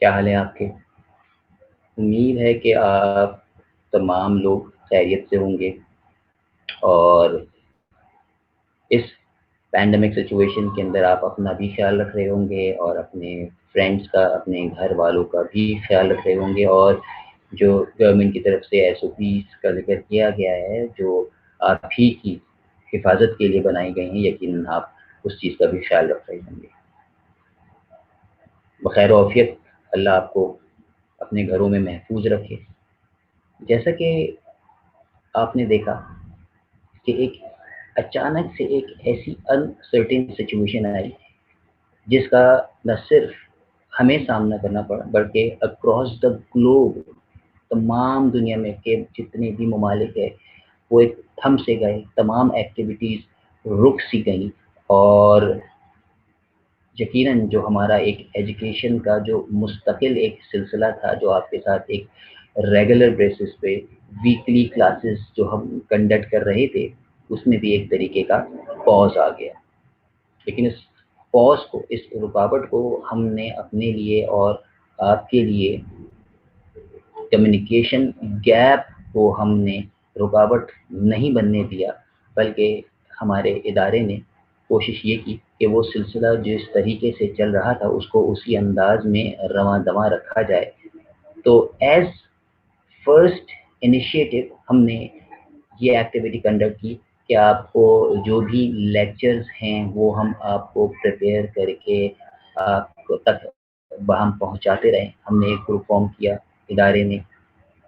کیا حال ہے آپ کے؟ امید ہے کہ آپ تمام لوگ خیریت سے ہوں گے اور اس پینڈمک سچویشن کے اندر آپ اپنا بھی خیال رکھ رہے ہوں گے اور اپنے فرینڈس کا، اپنے گھر والوں کا بھی خیال رکھ رہے ہوں گے، اور جو گورنمنٹ کی طرف سے ایس او پیز کا ذکر کیا گیا ہے جو آپ ہی کی حفاظت کے لیے بنائی گئی ہیں، یقیناً آپ اس چیز کا بھی خیال رکھ رہے ہوں گے۔ بخیر و عافیت اللہ آپ کو اپنے گھروں میں محفوظ رکھے۔ جیسا کہ آپ نے دیکھا کہ ایک اچانک سے ایک ایسی انسرٹن سچویشن آئی جس کا نہ صرف ہمیں سامنا کرنا پڑا بلکہ اکراس دا گلوب تمام دنیا میں کے جتنے بھی ممالک ہیں وہ ایک تھم سے گئے، تمام ایکٹیویٹیز رک سی گئیں، اور یقیناً جو ہمارا ایک ایجوکیشن کا جو مستقل ایک سلسلہ تھا، جو آپ کے ساتھ ایک ریگولر بیسس پہ ویکلی کلاسز جو ہم کنڈکٹ کر رہے تھے، اس میں بھی ایک طریقے کا پاز آ گیا۔ لیکن اس پاز کو، اس رکاوٹ کو ہم نے اپنے لیے اور آپ کے لیے کمیونیکیشن گیپ کو ہم نے رکاوٹ نہیں بننے دیا، بلکہ ہمارے ادارے نے کوشش یہ کی کہ وہ سلسلہ جس طریقے سے چل رہا تھا اس کو اسی انداز میں رواں دواں رکھا جائے۔ تو ایز فرسٹ انیشیٹو ہم نے یہ ایکٹیویٹی کنڈکٹ کی کہ آپ کو جو بھی لیکچرز ہیں وہ ہم آپ کو پریپیئر کر کے آپ کو تک ہم پہنچاتے رہیں۔ ہم نے ایک گروپ فارم کیا ادارے میں،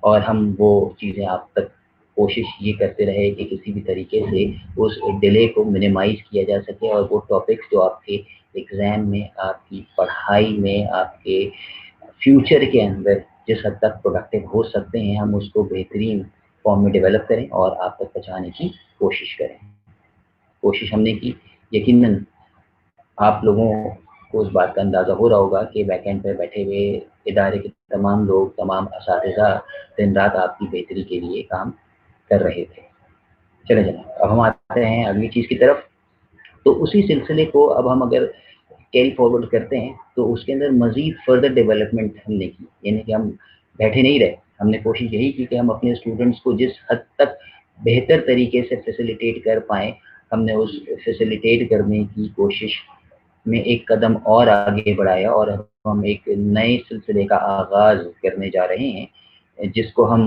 اور ہم وہ چیزیں آپ تک کوشش یہ کرتے رہے کہ کسی بھی طریقے سے اس ڈیلے کو منیمائز کیا جا سکے، اور وہ ٹاپکس جو آپ کے ایگزام میں، آپ کی پڑھائی میں، آپ کے فیوچر کے اندر جس حد تک پروڈکٹیو ہو سکتے ہیں، ہم اس کو بہترین فارم میں ڈیولپ کریں اور آپ تک پہنچانے کی کوشش کریں۔ کوشش ہم نے کی۔ یقیناً آپ لوگوں کو اس بات کا اندازہ ہو رہا ہوگا کہ بیک اینڈ پہ بیٹھے ہوئے ادارے کے تمام لوگ، تمام اساتذہ دن رات آپ کی بہتری کے لیے کام کر رہے تھے۔ چلے جناب، اب ہم آتے ہیں اگلی چیز کی طرف۔ تو اسی سلسلے کو اب ہم اگر کیری فارورڈ کرتے ہیں تو اس کے اندر مزید فردر ڈیولپمنٹ ہم نے کی، یعنی کہ ہم بیٹھے نہیں رہے۔ ہم نے کوشش یہی کی کہ ہم اپنے اسٹوڈنٹس کو جس حد تک بہتر طریقے سے فیسیلیٹیٹ کر پائیں، ہم نے اس فیسیلیٹیٹ کرنے کی کوشش میں ایک قدم اور آگے بڑھایا، اور ہم ایک نئے سلسلے کا آغاز کرنے جا رہے ہیں جس کو ہم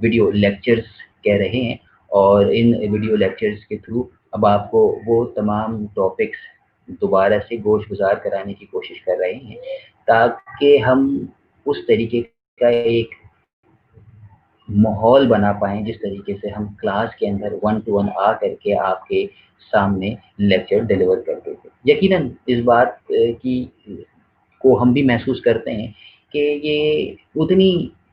ویڈیو لیکچرز کہہ رہے ہیں۔ اور ان ویڈیو لیکچرز کے تھرو اب آپ کو وہ تمام ٹاپکس دوبارہ سے گوش گزار کرانے کی کوشش کر رہے ہیں، تاکہ ہم اس طریقے کا ایک ماحول بنا پائیں جس طریقے سے ہم کلاس کے اندر 1 to 1 آ کر کے آپ کے سامنے لیکچر ڈیلیور کرتے تھے۔ یقیناً اس بات کی کو ہم بھی محسوس کرتے ہیں کہ یہ اتنی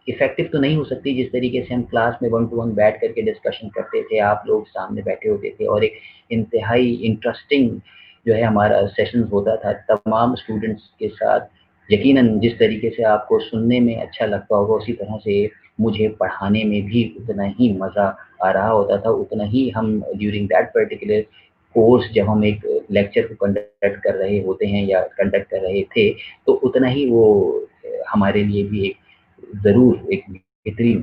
افیکٹو تو نہیں ہو سکتی جس طریقے سے ہم کلاس میں 1 to 1 بیٹھ کر کے ڈسکشن کرتے تھے، آپ لوگ سامنے بیٹھے ہوتے تھے، اور ایک انتہائی انٹرسٹنگ جو ہے ہمارا سیشن ہوتا تھا تمام اسٹوڈنٹس کے ساتھ۔ یقیناً جس طریقے سے آپ کو سننے میں اچھا لگتا ہوگا، اسی طرح سے مجھے پڑھانے میں بھی اتنا ہی مزہ آ رہا ہوتا تھا، اتنا ہی ہم ڈیورنگ دیٹ پرٹیکولر کورس جب ہم ایک لیکچر کو کنڈکٹ کر رہے ہوتے ہیں یا کنڈکٹ کر رہے تھے، تو اتنا ہی وہ ہمارے لیے بھی ایک ضرور ایک بہترین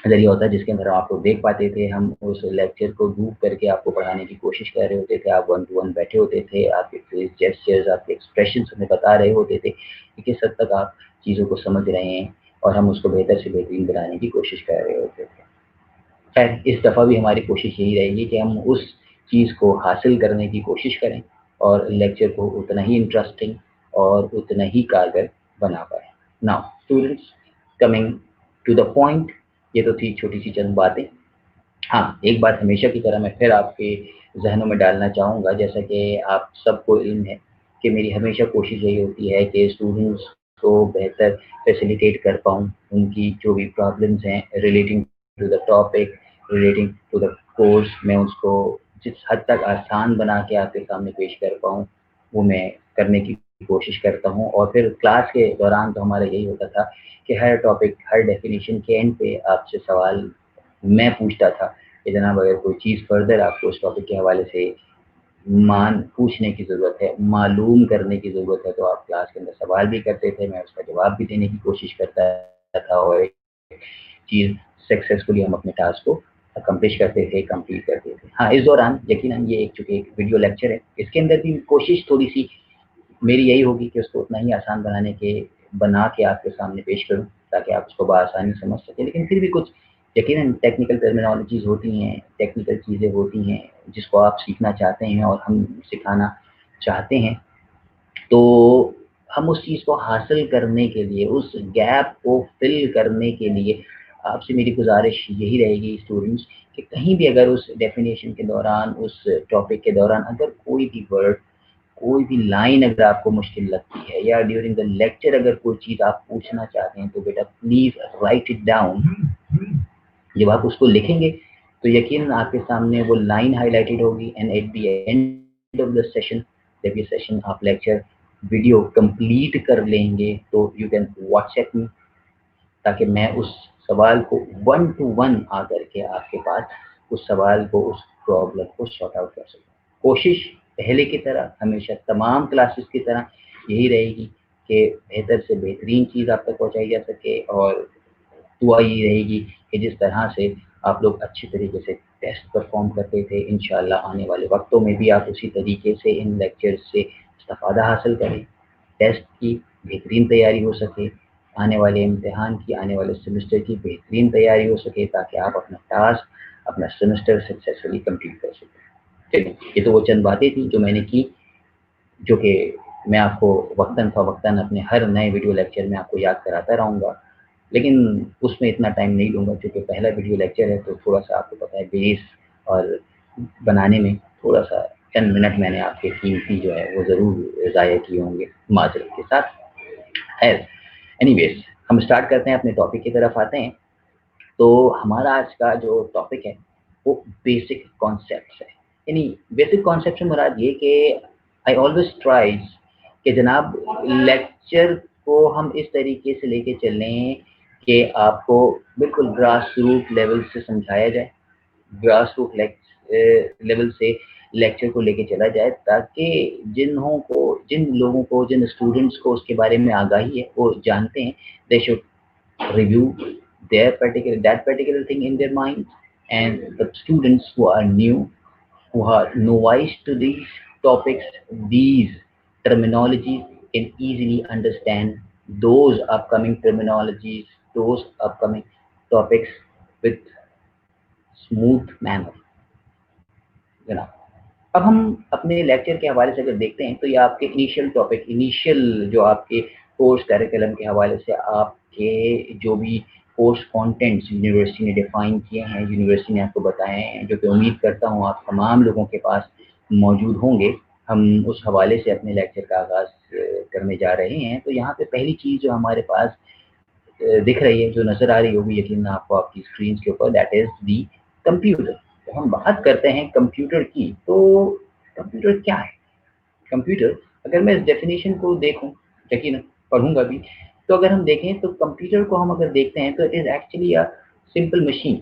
ذریعہ ہوتا ہے جس کے اندر آپ کو دیکھ پاتے تھے۔ ہم اس لیکچر کو ڈوب کر کے آپ کو پڑھانے کی کوشش کر رہے ہوتے تھے، آپ 1 to 1 بیٹھے ہوتے تھے، آپ کے فیس جیسچرز، آپ کے ایکسپریشنز ہمیں بتا رہے ہوتے تھے کہ کس حد تک آپ چیزوں کو سمجھ رہے ہیں، اور ہم اس کو بہتر سے بہترین بنانے کی کوشش کر رہے ہوتے تھے۔ خیر، اس دفعہ بھی ہماری کوشش یہی رہے گی کہ ہم اس چیز کو حاصل کرنے کی کوشش کریں اور لیکچر کو اتنا ہی انٹرسٹنگ اور اتنا ہی کارگر بنا پائیں۔ Now students, coming to the point, یہ تو تھی چھوٹی سی چند باتیں۔ ہاں، ایک بات ہمیشہ کی طرح میں پھر آپ کے ذہنوں میں ڈالنا چاہوں گا، جیسا کہ آپ سب کو علم ہے کہ میری ہمیشہ کوشش یہی ہوتی ہے کہ اسٹوڈنٹس کو بہتر فیسیلیٹیٹ کر پاؤں، ان کی جو بھی پرابلمس ہیں relating to the topic, relating to the course, میں اس کو جس حد تک آسان بنا کے آپ کے سامنے پیش کر پاؤں وہ میں کرنے کی کوشش کرتا ہوں۔ اور پھر کلاس کے دوران تو ہمارا یہی ہوتا تھا کہ ہر ٹاپک، ہر ڈیفینیشن کے اینڈ پہ آپ سے سوال میں پوچھتا تھا کہ جناب اگر کوئی چیز فردر آپ کو اس ٹاپک کے حوالے سے पूछने की ज़रूरत है, मालूम करने की ज़रूरत है, तो आप क्लास के अंदर सवाल भी करते थे, मैं उसका जवाब भी देने की कोशिश करता था और चीज़ सक्सेसफुली हम अपने टास्क को अकम्प्लिश करते थे, कंप्लीट करते थे। हाँ, इस दौरान यकीनन ये चूँकि एक वीडियो लेक्चर है, इसके अंदर भी कोशिश थोड़ी-सी मेरी यही होगी कि उसको उतना ही आसान बना के आपके सामने पेश करूँ, ताकि आप उसको बआसानी समझ सकें। लेकिन फिर भी कुछ यकीनन टेक्निकल टर्मिनोलॉजीज़ होती हैं, टेक्निकल चीज़ें होती हैं, जिसको आप सीखना चाहते हैं और हम सिखाना चाहते हैं। तो हम उस चीज़ को हासिल करने के लिए, उस गैप को फ़िल करने के लिए आपसे मेरी गुज़ारिश यही रहेगी स्टूडेंट्स कि कहीं भी अगर उस डेफ़िनेशन के दौरान, उस टॉपिक के दौरान अगर कोई भी वर्ड, कोई भी लाइन अगर आपको मुश्किल लगती है या ड्यूरिंग द लेक्चर अगर कोई चीज़ आप पूछना चाहते हैं, तो बेटा प्लीज़ राइट इट डाउन। जब आप उसको लिखेंगे तो यकीनन आपके सामने वो लाइन हाइलाइटेड होगी and at the end of the session, जब ये सेशन आप लेक्चर वीडियो कंप्लीट कर लेंगे तो यू कैन व्हाट्सएप मी, ताकि मैं उस सवाल को 1 टू 1 आकर के आपके पास उस सवाल को, उस प्रॉब्लम को सॉर्ट आउट कर सकूँ। कोशिश पहले की तरह, हमेशा तमाम क्लासेस की तरह यही रहेगी कि बेहतर से बेहतरीन चीज़ आप तक पहुँचाई जा सके और दुआ ये रहेगी कि जिस तरह से आप लोग अच्छी तरीके से टेस्ट परफॉर्म करते थे, इंशाल्लाह आने वाले वक्तों में भी आप उसी तरीके से इन लेक्चर्स से इस्तिफ़ादा हासिल करें, टेस्ट की बेहतरीन तैयारी हो सके, आने वाले इम्तिहान की, आने वाले सेमेस्टर की बेहतरीन तैयारी हो सके, ताकि आप अपना टास्क, अपना सेमेस्टर सक्सेसफुली कंप्लीट कर सकें। चलिए, ये तो वो चंद बातें थी जो मैंने की, जो कि मैं आपको वक्तन फ़वक्तन अपने हर नए वीडियो लेक्चर में आपको याद कराता रहूँगा। लेकिन उसमें इतना टाइम नहीं लूँगा, क्योंकि पहला वीडियो लेक्चर है, तो थोड़ा-सा आपको पता है बेस और बनाने में थोड़ा-सा चंद मिनट मैंने आपके कीमती जो है वो ज़रूर ज़ाया किए होंगे, माज़रत के साथ। खैर, एनीवेज़ हम स्टार्ट करते हैं, अपने टॉपिक की तरफ आते हैं। तो हमारा आज का जो टॉपिक है वो बेसिक कॉन्सेप्ट्स है। यानी बेसिक कॉन्सेप्ट से मुराद ये कि आई ऑलवेज ट्राइज कि जनाब लेक्चर को हम इस तरीके से लेके चलें कि आपको बिल्कुल ग्रास रूट लेवल से समझाया जाए, ग्रास रूट लेवल से लेक्चर को लेके चला जाए, ताकि जिन लोगों को, जिन स्टूडेंट्स को उसके बारे में आगाही है, वो जानते हैं, they should review that particular thing in their mind, and the students who are new, who are novice to these topics, these terminologies, can easily understand those upcoming terminologies, those upcoming topics with smooth manner, जनाब। अब हम अपने lecture के हवाले से अगर देखते हैं, तो ये आपके इनिशियल टॉपिक, इनिशियल जो आपके कोर्स करिकुलम के हवाले से आपके जो भी कोर्स कंटेंट्स यूनिवर्सिटी ने डिफाइन किए हैं, यूनिवर्सिटी ने आपको बताए हैं, जो कि उम्मीद करता हूँ आप तमाम लोगों के पास मौजूद होंगे, हम उस हवाले से अपने लेक्चर का आगाज़ करने जा रहे हैं। तो यहाँ पे पहली चीज़ जो हमारे पास दिख रही है, जो नज़र आ रही होगी यकीनन आपको आपकी स्क्रीन के ऊपर, दैट इज़ दी कंप्यूटर। तो हम बात करते हैं कंप्यूटर की, तो कंप्यूटर क्या है? कंप्यूटर, अगर मैं इस डेफिनेशन को देखूं, यकीनन पढ़ूंगा भी, तो अगर हम देखें तो कंप्यूटर को हम अगर देखते हैं तो it is actually a simple machine.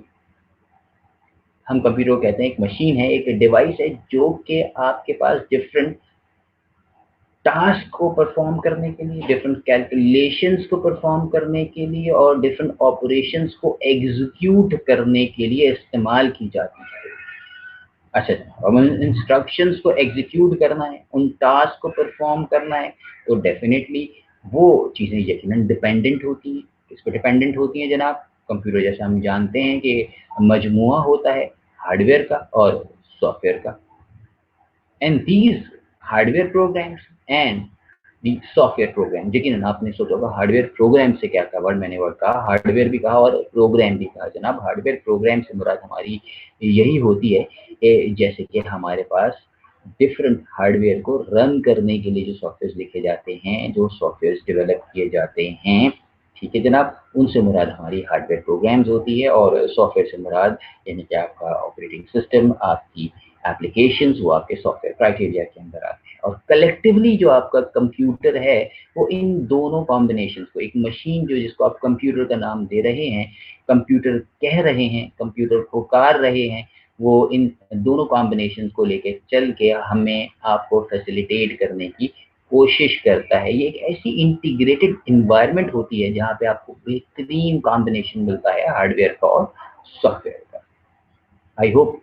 हम कंप्यूटर को कहते हैं एक मशीन है, एक डिवाइस है, जो कि आपके पास डिफरेंट टास्क को परफॉर्म करने के लिए, डिफरेंट कैलकुलेशंस को परफॉर्म करने के लिए और डिफरेंट ऑपरेशंस को एग्जीक्यूट करने के लिए इस्तेमाल की जाती है। अच्छा, अब उन इंस्ट्रक्शंस को एग्जीक्यूट करना है, उन टास्क को परफॉर्म करना है, तो डेफिनेटली वो चीज़ें यकीनन डिपेंडेंट होती हैं। किस पे डिपेंडेंट होती हैं जनाब? कंप्यूटर, जैसे हम जानते हैं कि मजमुआ होता है हार्डवेयर का और सॉफ्टवेयर का, and these hardware programs and the software program, यकीनन आपने सोचा होगा हार्डवेयर प्रोग्राम से क्या था, मैंने वर्ड कहा, हार्डवेयर भी कहा और प्रोग्राम भी कहा। जनाब हार्डवेयर प्रोग्राम से मुराद हमारी यही होती है कि जैसे कि हमारे पास डिफरेंट हार्डवेयर को रन करने के लिए जो सॉफ्टवेयर लिखे जाते हैं, जो सॉफ्टवेयर डेवलप किए जाते हैं, ठीक है जनाब, उनसे मुराद हमारी हार्डवेयर प्रोग्राम्स होती है, और सॉफ्टवेयर से मुराद यानी कि आपका ऑपरेटिंग सिस्टम, आपकी एप्लीकेशंस, वो आपके सॉफ्टवेयर क्राइटेरिया के अंदर आते हैं। और कलेक्टिवली जो आपका कंप्यूटर है, वो इन दोनों कॉम्बिनेशन को, एक मशीन जो जिसको आप कंप्यूटर का नाम दे रहे हैं, कंप्यूटर कह रहे हैं, कंप्यूटर पुकार रहे हैं, وہ ان دونوں کمبینیشن کو لے کے چل کے ہمیں آپ کو فیسیلیٹیٹ کرنے کی کوشش کرتا ہے. یہ ایک ایسی انٹیگریٹڈ انوائرمنٹ ہوتی ہے جہاں پہ آپ کو بہترین کمبینیشن ملتا ہے ہارڈ ویئر کا اور سافٹ ویئر کا. آئی ہوپ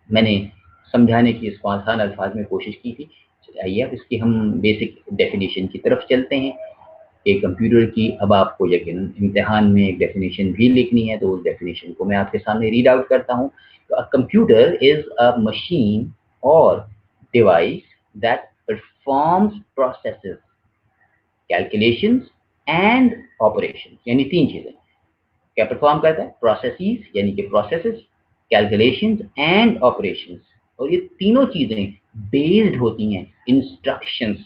میں نے سمجھانے کی اس کو آسان الفاظ میں کوشش کی تھی. آئیے اب اس کی ہم بیسک ڈیفینیشن کی طرف چلتے ہیں. ایک کمپیوٹر کی اب آپ کو یقین امتحان میں ایک ڈیفینیشن بھی لکھنی ہے تو اس ڈیفینیشن کو میں آپ کے سامنے ریڈ آؤٹ کرتا ہوں. کمپیوٹر از اے مشین اور device that performance processes calculations and operation. یعنی تین چیزیں کیا پرفارم کرتا ہے؟ پروسیسز یعنی کہ پروسیسز، کیلکولیشنز اینڈ آپریشنز. اور یہ تینوں چیزیں بیسڈ ہوتی ہیں انسٹرکشنز.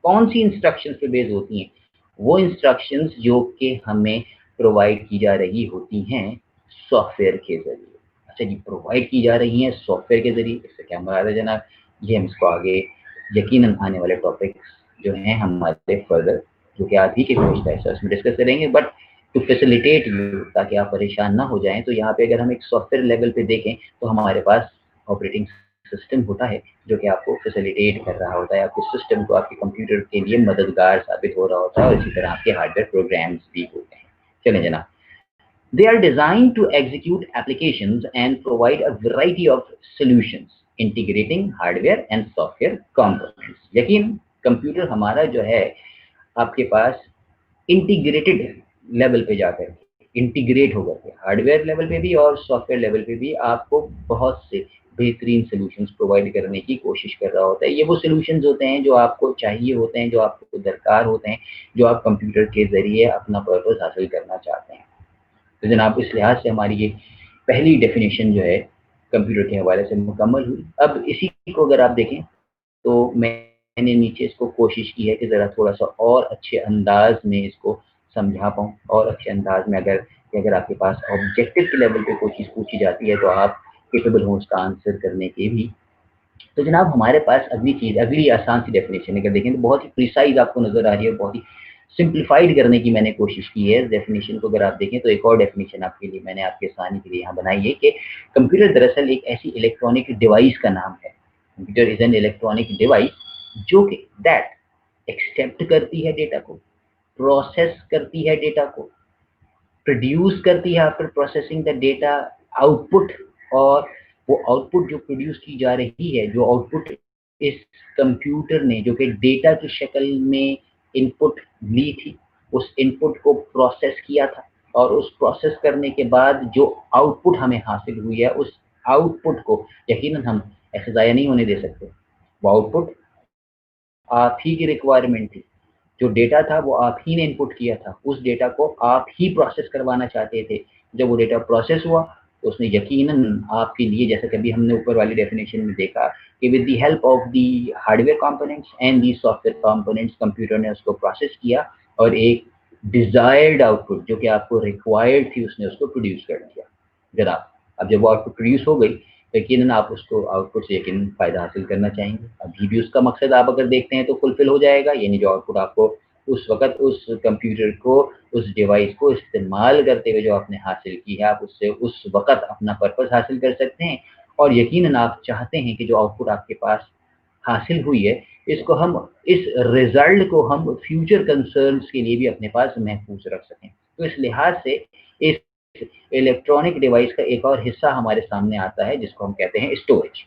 کون سی انسٹرکشنز پہ بیس ہوتی ہیں؟ وہ انسٹرکشنز جو کہ ہمیں پرووائڈ کی جا رہی ہوتی ہیں سافٹ ویئر کے ذریعے. اچھا جی، پرووائڈ کی جا رہی ہیں سافٹ ویئر کے ذریعے. اس سے کیا مراد ہے جناب؟ یہ ہم اس کو آگے یقیناً آنے والے ٹاپکس جو ہیں ہمارے فردر جو کہ آج ہی کے کوشش ہے اس میں ڈسکس کریں گے. بٹ ٹو فیسیلیٹیٹ یو تاکہ آپ پریشان نہ ہو جائیں تو یہاں پہ اگر ہم ایک سافٹ ویئر لیول پہ دیکھیں تو ہمارے پاس آپریٹنگ سسٹم ہوتا ہے جو کہ آپ کو فیسیلیٹیٹ کر رہا ہوتا ہے. آپ کے سسٹم کو آپ کے کمپیوٹر کے لیے مددگار ثابت ہو رہا ہوتا ہے اور اسی طرح آپ کے ہارڈ ویئر پروگرامس بھی ہوتے ہیں. چلیں جناب. They are designed to execute applications and provide a variety of solutions integrating hardware and software components. یقین کمپیوٹر ہمارا جو ہے آپ کے پاس انٹیگریٹڈ لیول پہ جا کر انٹیگریٹ ہو کر کے ہارڈ ویئر لیول پہ بھی اور سافٹ ویئر لیول پہ بھی آپ کو بہت سے بہترین سولوشنز پرووائڈ کرنے کی کوشش کر رہا ہوتا ہے. یہ وہ سولوشنز ہوتے ہیں جو آپ کو چاہیے ہوتے ہیں، جو آپ کو درکار ہوتے ہیں، جو آپ کمپیوٹر کے ذریعے اپنا پرپز حاصل کرنا چاہتے ہیں. تو جناب اس لحاظ سے ہماری یہ پہلی ڈیفینیشن جو ہے کمپیوٹر کے حوالے سے مکمل ہوئی. اب اسی کو اگر آپ دیکھیں تو میں نے نیچے اس کو کوشش کی ہے کہ ذرا تھوڑا سا اور اچھے انداز میں اس کو سمجھا پاؤں اور اچھے انداز میں اگر آپ کے پاس آبجیکٹو کے لیول پہ کوئی چیز پوچھی جاتی ہے تو آپ کیپیبل ہوں اس کا آنسر کرنے کے بھی. تو جناب ہمارے پاس اگلی آسان سی ڈیفینیشن اگر دیکھیں تو بہت ہی پریسائز آپ کو نظر آ رہی ہے، بہت ہی سمپلیفائڈ کرنے کی میں نے کوشش کی ہے ڈیفینیشن کو. اگر آپ دیکھیں تو ایک اور ڈیفینیشن آپ کے لیے میں نے آپ کے آسانی کے لیے یہاں بنائی ہے کہ کمپیوٹر دراصل ایک ایسی الیکٹرانک ڈیوائس کا نام ہے. Computer is an electronic device جو کہ دیٹ ایکسیپٹ کرتی ہے ڈیٹا کو، پروسیس کرتی ہے ڈیٹا کو، پروڈیوس کرتی ہے after processing the data out put. اور وہ آؤٹ پٹ جو پروڈیوس کی جا رہی ہے، جو آؤٹ پٹ اس کمپیوٹر نے جو کہ ڈیٹا کی شکل میں ان پٹ لی تھی، اس ان پٹ کو پروسیس کیا تھا اور اس پروسیس کرنے کے بعد جو آؤٹ پٹ ہمیں حاصل ہوئی ہے اس آؤٹ پٹ کو یقیناً ہم ایسے ضائع نہیں ہونے دے سکتے. وہ آؤٹ پٹ آپ ہی کی ریکوائرمنٹ تھی، جو ڈیٹا تھا وہ آپ ہی نے ان پٹ کیا تھا، اس ڈیٹا کو آپ ہی پروسیس کروانا چاہتے تھے. جب وہ ڈیٹا پروسیس ہوا تو اس نے یقیناً آپ کے لیے، جیسا کہ ابھی ہم نے اوپر والی ڈیفینیشن میں دیکھا کہ with the help of the hard where components and the soft where components, computer نے اس کو پروسیس کیا اور ایک ڈیزائرڈ آؤٹ پٹ جو کہ آپ کو ریکوائرڈ تھی اس نے اس کو پروڈیوس کر دیا. جناب اب جب وہ آؤٹ پٹ پروڈیوس ہو گئی یقیناً آپ اس کو آؤٹ پٹ سے یقیناً فائدہ حاصل کرنا چاہیں گے. ابھی بھی اس کا مقصد آپ اگر دیکھتے ہیں تو فلفل ہو جائے گا. یعنی جو آؤٹ پٹ آپ کو اس وقت اس کمپیوٹر کو، اس ڈیوائس کو استعمال کرتے ہوئے جو آپ نے حاصل کی ہے، آپ اس سے اس وقت اپنا پرپز حاصل کر سکتے ہیں. اور یقیناً آپ چاہتے ہیں کہ جو آؤٹ پٹ آپ کے پاس حاصل ہوئی ہے اس کو ہم، اس رزلٹ کو ہم فیوچر کنسرنس کے لیے بھی اپنے پاس محفوظ رکھ سکیں. تو اس لحاظ سے اس الیکٹرانک ڈیوائس کا ایک اور حصہ ہمارے سامنے آتا ہے جس کو ہم کہتے ہیں اسٹوریج.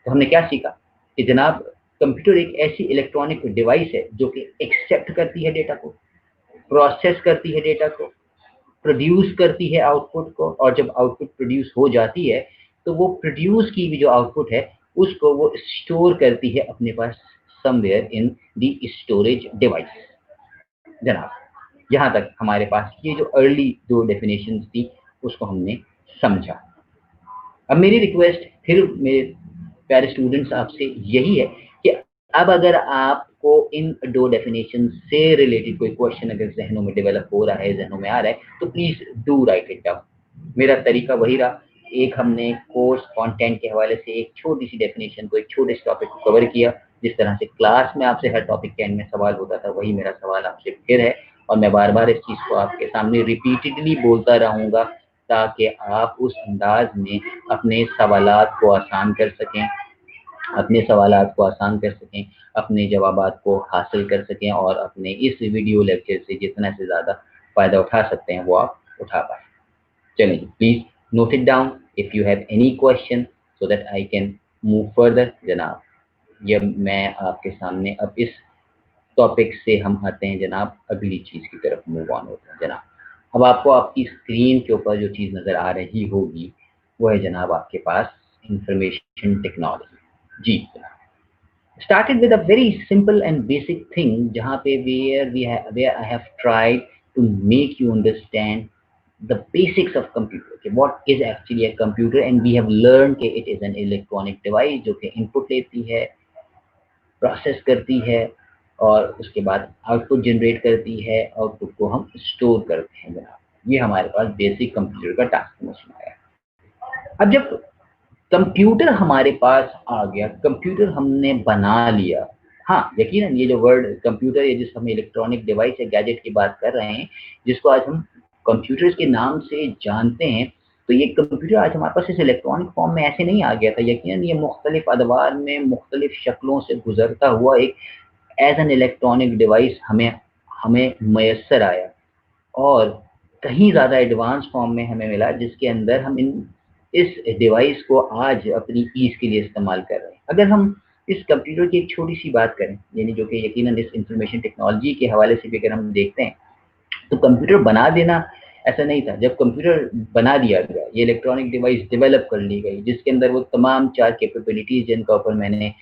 تو ہم نے کیا سیکھا کہ جناب کمپیوٹر ایک ایسی الیکٹرانک ڈیوائس ہے جو کہ ایکسیپٹ کرتی ہے ڈیٹا کو، پروسیس کرتی ہے ڈیٹا کو، پروڈیوس کرتی ہے آؤٹ پٹ کو، اور جب آؤٹ پٹ پروڈیوس ہو جاتی ہے تو وہ پروڈیوس کی بھی جو آؤٹ پٹ ہے اس کو وہ اسٹور کرتی ہے اپنے پاس somewhere in the storage device. جناب یہاں تک ہمارے پاس یہ جو ارلی دو ڈیفینیشنز تھی اس کو ہم نے سمجھا. اب میری ریکویسٹ پھر میرے پیارے اسٹوڈنٹس آپ سے یہی ہے کہ اب اگر آپ کو ان دو ڈیفینیشن سے ریلیٹڈ کوئی کوشچن اگر ذہنوں میں ڈیولپ ہو رہا ہے، ذہنوں میں آ رہا ہے تو please do right it down. میرا طریقہ وہی رہا، ایک ہم نے کورس کانٹینٹ کے حوالے سے ایک چھوٹی سی ڈیفینیشن کو، ایک چھوٹے سے ٹاپک کو کور کیا. جس طرح سے کلاس میں آپ سے ہر ٹاپک کے اینڈ میں سوال ہوتا تھا وہی میرا سوال آپ سے پھر ہے، اور میں بار بار اس چیز کو آپ کے سامنے ریپیٹڈلی بولتا رہوں گا ताकि आप उस अंदाज में अपने सवालात को आसान कर सकें, अपने जवाबात को हासिल कर सकें और अपने इस वीडियो लेक्चर से जितना से ज़्यादा फ़ायदा उठा सकते हैं वो आप उठा पाएँ। चलिए, please note it down if you have any question so that I can move further. जनाब, ये मैं आपके सामने अब इस टॉपिक से हम आते हैं जनाब अगली चीज़ की तरफ मूव ऑन होते हैं जनाब। अब आपको आपकी स्क्रीन के ऊपर जो चीज़ नज़र आ रही होगी वो है जनाब आपके पास इंफॉर्मेशन टेक्नोलॉजी। जी जनाब, started with a very simple and basic thing जहाँ पे where I have tried to make you understand the basics of computer, okay, what is actually a computer, and we have learned कि it is an electronic device जो कि input लेती है, process करती है और उसके बाद आउटपुट जनरेट करती है, आउटपुट को हम स्टोर करते हैं जनाब। ये हमारे पास बेसिक कंप्यूटर का टास्क समझ में आया। अब जब कंप्यूटर हमारे पास आ गया, कंप्यूटर हमने बना लिया, हाँ यकीनन ये जो वर्ड कंप्यूटर या जिस हम इलेक्ट्रॉनिक डिवाइस या गैजेट की बात कर रहे हैं जिसको आज हम कंप्यूटर्स के नाम से जानते हैं, तो ये कंप्यूटर आज हमारे पास इस इलेक्ट्रॉनिक फॉर्म में ऐसे नहीं आ गया था। यकीनन ये मुख्तलिफ अदवार में मुख्तलिफ शक्लों से गुजरता हुआ एक एज एन इलेक्ट्रॉनिक डिवाइस हमें हमें मैसर आया और कहीं ज़्यादा एडवांस फॉर्म में हमें मिला जिसके अंदर हम इस डिवाइस को आज अपनी ईज़ के लिए इस्तेमाल कर रहे हैं। अगर हम इस कंप्यूटर की एक छोटी सी बात करें, यानी जो कि यकीनन इस इंफॉर्मेशन टेक्नोलॉजी के हवाले से भी अगर हम देखते हैं तो कंप्यूटर बना देना ऐसा नहीं था। जब कंप्यूटर बना दिया गया, ये इलेक्ट्रॉनिक डिवाइस डेवलप कर ली गई जिसके अंदर वो तमाम 4 कैपेबिलिटीज़ जिनका ऊपर मैंने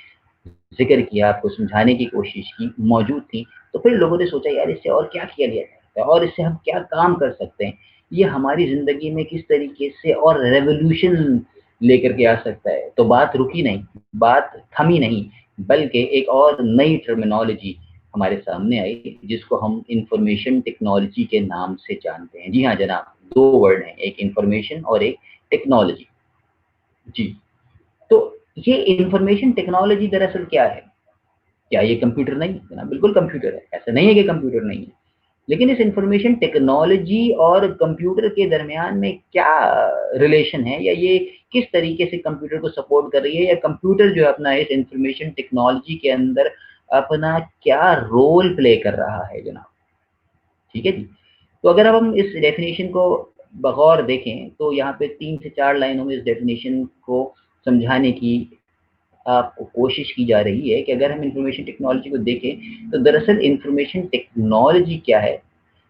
ज़िक्र किया, आपको समझाने की कोशिश की, मौजूद थी, तो फिर लोगों ने सोचा यार इससे और क्या किया जा सकता है और इससे हम क्या काम कर सकते हैं, ये हमारी ज़िंदगी में किस तरीके से और रेवोल्यूशन लेकर के आ सकता है। तो बात रुकी नहीं, बात थमी नहीं, बल्कि एक और नई टर्मिनोलॉजी हमारे सामने आई जिसको हम इंफॉर्मेशन टेक्नोलॉजी के नाम से जानते हैं। जी हाँ जनाब, 2 वर्ड हैं, एक इंफॉर्मेशन और एक टेक्नोलॉजी। जी, तो ये इंफॉर्मेशन टेक्नोलॉजी दरअसल क्या है? क्या ये कंप्यूटर नहीं है? जनाब बिल्कुल कंप्यूटर है, ऐसा नहीं है कि कंप्यूटर नहीं है। लेकिन इस इंफॉर्मेशन टेक्नोलॉजी और कंप्यूटर के दरमियान में क्या रिलेशन है, या ये किस तरीके से कंप्यूटर को सपोर्ट कर रही है, या कंप्यूटर जो है अपना इस इंफॉर्मेशन टेक्नोलॉजी के अंदर अपना क्या रोल प्ले कर रहा है जनाब। ठीक है जी, तो अगर अब हम इस डेफिनेशन को बगौर देखें तो यहाँ पे 3 से 4 लाइनों में इस डेफिनेशन को समझाने की आपको कोशिश की जा रही है कि अगर हम इंफॉर्मेशन टेक्नोलॉजी को देखें तो दरअसल इंफॉर्मेशन टेक्नोलॉजी क्या है,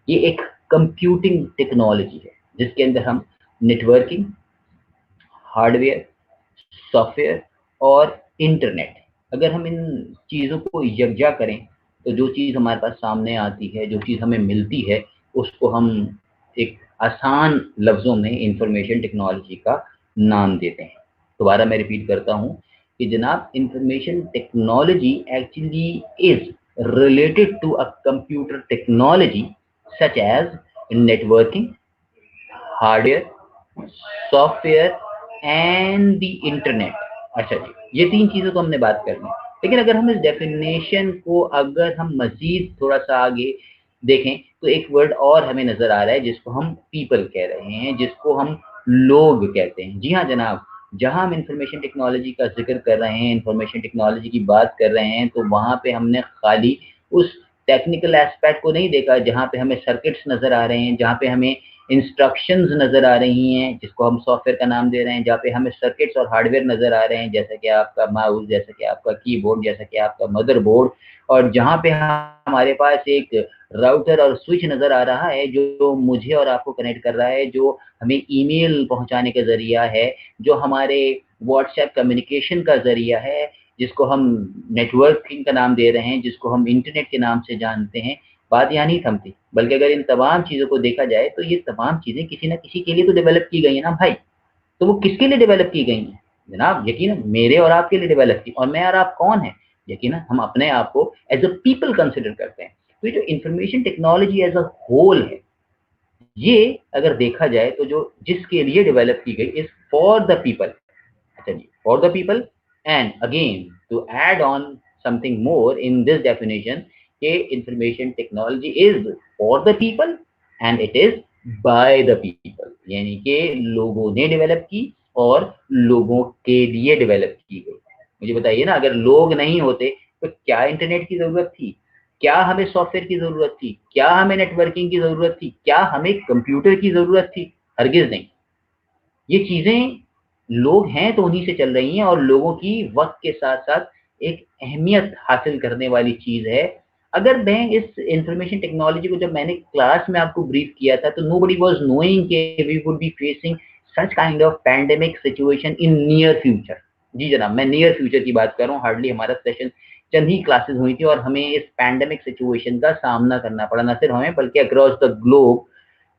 ये एक कंप्यूटिंग टेक्नोलॉजी है जिसके अंदर हम नेटवर्किंग, हार्डवेयर, सॉफ्टवेयर और इंटरनेट, अगर हम इन चीज़ों को यकजा करें तो जो चीज़ हमारे पास सामने आती है, जो चीज़ हमें मिलती है, उसको हम एक आसान लफ्ज़ों में इंफॉर्मेशन टेक्नोलॉजी का नाम देते हैं। दोबारा मैं रिपीट करता हूँ कि जनाब information technology actually is related to a computer technology such as networking, hardware, software and the internet. अच्छा जी, ये 3 चीज़ों को हमने बात कर ली। लेकिन अगर हम इस डेफिनेशन को अगर हम मज़ीद थोड़ा-सा आगे देखें तो एक वर्ड और हमें नज़र आ रहा है जिसको हम पीपल कह रहे हैं, जिसको हम लोग कहते हैं। जी हाँ जनाब, जहाँ हम इंफॉर्मेशन टेक्नोलॉजी का ज़िक्र कर रहे हैं, इंफॉर्मेशन टेक्नोलॉजी की बात कर रहे हैं, तो वहाँ पे हमने खाली उस टेक्निकल एस्पेक्ट को नहीं देखा जहाँ पे हमें सर्किट्स नज़र आ रहे हैं, जहाँ पे हमें इंस्ट्रक्शंस नज़र आ रही हैं जिसको हम सॉफ्टवेयर का नाम दे रहे हैं, जहाँ पे हमें सर्किट्स और हार्डवेयर नज़र आ रहे हैं जैसे कि आपका माउस, जैसे कि आपका कीबोर्ड, जैसे कि आपका मदरबोर्ड, और जहाँ पे हमारे पास एक राउटर और स्विच नज़र आ रहा है जो मुझे और आपको कनेक्ट कर रहा है, जो हमें ईमेल पहुँचाने का ज़रिया है, जो हमारे व्हाट्सएप कम्युनिकेशन का ज़रिया है, जिसको हम नेटवर्किंग का नाम दे रहे हैं, जिसको हम इंटरनेट के नाम से जानते हैं। बात यहाँ नहीं थमती, बल्कि अगर इन तमाम चीज़ों को देखा जाए तो ये तमाम चीज़ें किसी न किसी के लिए तो डेवलप की गई हैं ना भाई। तो वो किसके लिए डेवलप की गई हैं? जनाब यकीनन मेरे और आपके लिए डेवलप की, और मैं और आप कौन हैं? यकीनन हम अपने आप को एज़ अ पीपल कंसिडर करते हैं। तो ये जो information technology as a whole है, ये अगर देखा जाए तो जो जिसके लिए डेवलप की गई इज़ फॉर द पीपल। अच्छा जी, for the people, and again to add on something more in this definition कि information technology is for the people and it is by the people। यानी कि लोगों ने डेवलप की और लोगों के लिए डेवलप की गई। मुझे बताइए ना, अगर लोग नहीं होते तो क्या इंटरनेट की जरूरत थी, क्या हमें सॉफ्टवेयर की जरूरत थी, क्या हमें नेटवर्किंग की जरूरत थी, क्या हमें कंप्यूटर की जरूरत थी? हरगिज नहीं। ये चीजें लोग हैं तो उन्हीं से चल रही हैं, और लोगों की वक्त के साथ साथ एक अहमियत हासिल करने वाली चीज है। अगर मैं इस इंफॉर्मेशन टेक्नोलॉजी को, जब मैंने क्लास में आपको ब्रीफ किया था, तो नोबडी वाज नोइंग कि we would be facing such kind of pandemic situation in near future. जी जनाब, मैं नियर फ्यूचर की बात कर रहा हूँ। हार्डली हमारा सेशन, चंद ही क्लासेस हुई थी और हमें इस पैंडेमिक सिचुएशन का सामना करना पड़ा, न सिर्फ हमें बल्कि अक्रॉस द ग्लोब।